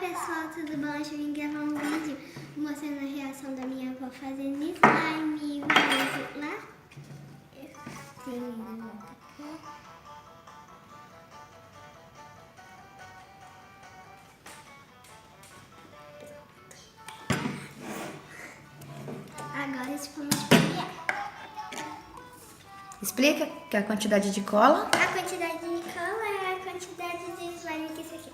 pessoal, tudo bom? Hoje eu vim gravar um vídeo mostrando a reação da minha avó fazendo slime. Vamos lá? Tem ainda muita cor. Agora vamos esfregar. Explica que a quantidade de cola. A quantidade de cola é a quantidade de slime que isso aqui.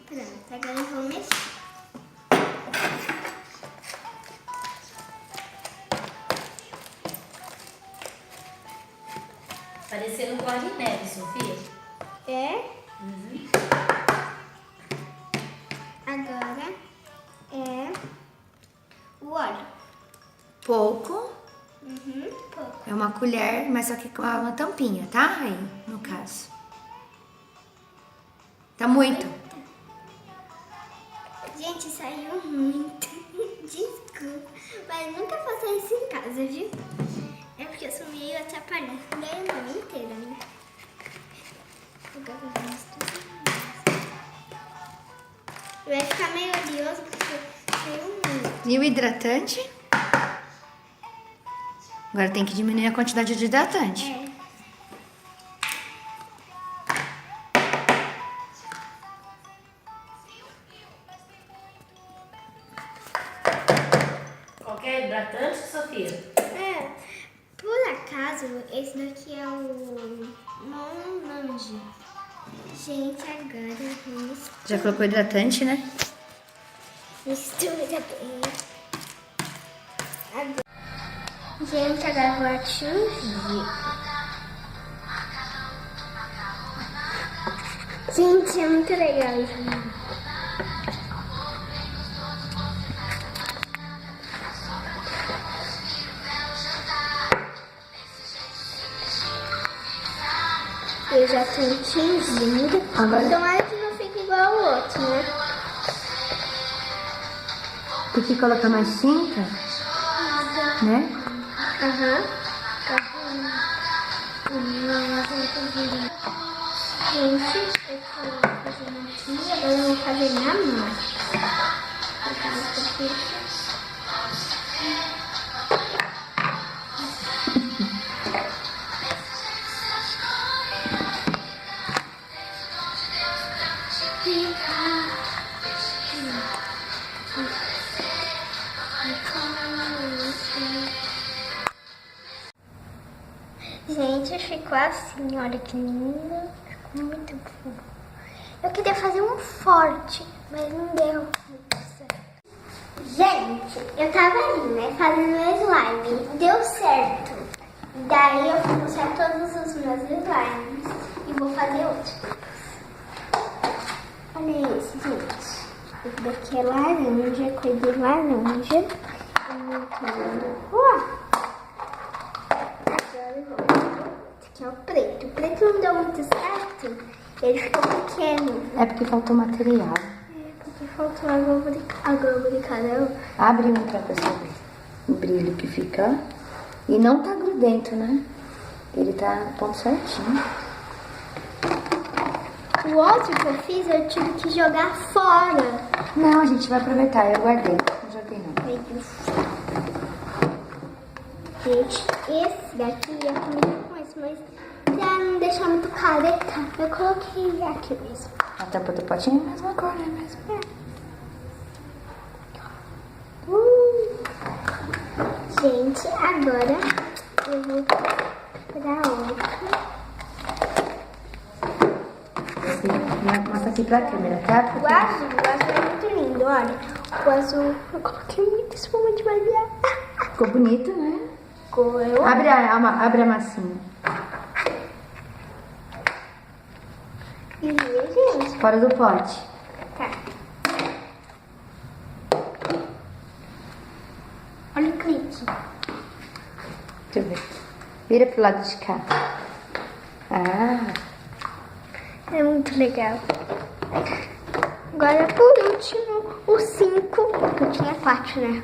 Pronto, agora eu vou mexer. Parecendo bola de neve, Sofia. É? Agora é o óleo. Pouco. Pouco. É uma colher, mas só que com uma tampinha, tá? Aí, no caso. Tá muito. Gente, saiu muito. Desculpa. Mas nunca faça isso em casa, viu? É porque eu sou meio atrapalhada. Daí a mão inteira, né? Agora eu vou misturar. Vai ficar meio oleoso porque saiu muito. E o hidratante? Agora tem que diminuir a quantidade de hidratante. É. Qualquer hidratante, Sofia? É. Por acaso, esse daqui é o Monange. Gente, agora vamos Já colocou hidratante, né? mistura bem. Agora. Gente, agora eu vou atingir. Gente, é muito legal isso. Eu já tô atingindo. Agora- Tomara que não fique igual ao outro, né? Tem que colocar mais tinta, né? Aham. Gente, eu tô fazendo aqui, agora eu vou fazer na mão. Gente, ficou assim, olha que lindo. Ficou muito fofo. Eu queria fazer um forte, mas não deu muito certo. Gente, eu tava ali, né, fazendo slime. Deu certo. Daí eu vou mostrar todos os meus slimes e vou fazer outros. Olha esse, gente. Esse daqui é laranja, cor de laranja. É muito lindo. Agora eu vou. Esse aqui é o preto. O preto não deu muito certo. Ele ficou pequeno. É porque faltou material. É, porque faltou a lubrificador. Abre um pra pessoa ver o brilho que fica. E não tá grudento, né? Ele tá no ponto certinho. O outro que eu fiz, eu tive que jogar fora. Não, a gente vai aproveitar. Eu guardei. Não joguei não. Meu Deus. Gente, esse daqui ia combinar com esse, mas pra não deixar muito careta, eu coloquei aqui mesmo. A tampa do potinho é a mesma cor, né? Mesmo. Gente, agora eu vou pra outra. Mostra aqui pra câmera, tá? O azul é muito lindo, olha. O azul, eu coloquei muita espuma de maquiagem. Ficou bonito, né? Eu Abre a massinha. E, gente, Fora do pote. tá. Olha o clique. Deixa eu ver. Vira pro lado de cá. Ah, É muito legal. Agora, por último, o 5, que eu tinha 4, né?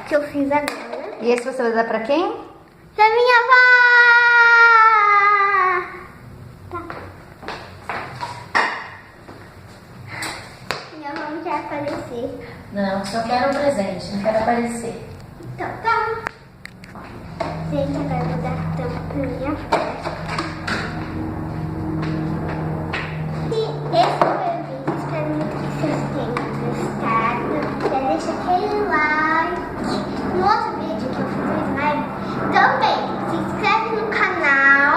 Que eu fiz agora. E esse você vai dar pra quem? Da minha avó! Tá. Minha avó não quer aparecer. Não, só quero um presente, não quero aparecer. Então tá. Gente, agora eu vou dar a tampa pra minha avó. Se esse foi o vídeo, espero muito que vocês tenham gostado. Já deixa aquele like. No outro vídeo que eu fiz no slime, também se inscreve no canal,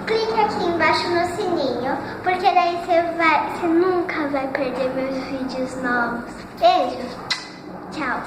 clica aqui embaixo no sininho, porque daí você nunca vai perder meus vídeos novos. Beijo, tchau.